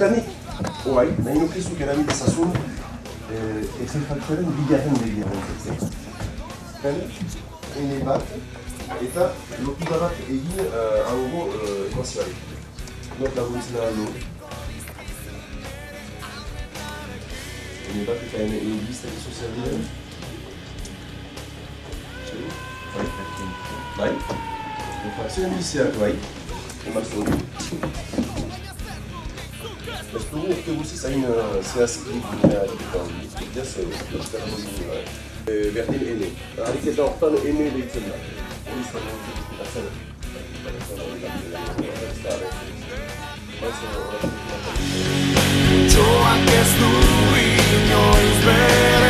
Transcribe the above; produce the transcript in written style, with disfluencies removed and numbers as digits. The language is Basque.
Eta nik, oai, nahi nukezuk erabidezazun Eiffel faktoren bigarren begia horretzen. Ene bat, eta lotura bat egin hango ekuazioari. Not laguntzen du. Ene bat eta ene biztari sozial diren. Bai? Frakzioen biziak bai. Emazte hori. Ez dugu urte guziz hain zehazki ginea ditutan. Diaz, euskara mozien bai. Berdin ene. Ariketa hortan ene behitzen da. Hori izan dut. Joak ez du inoiz bere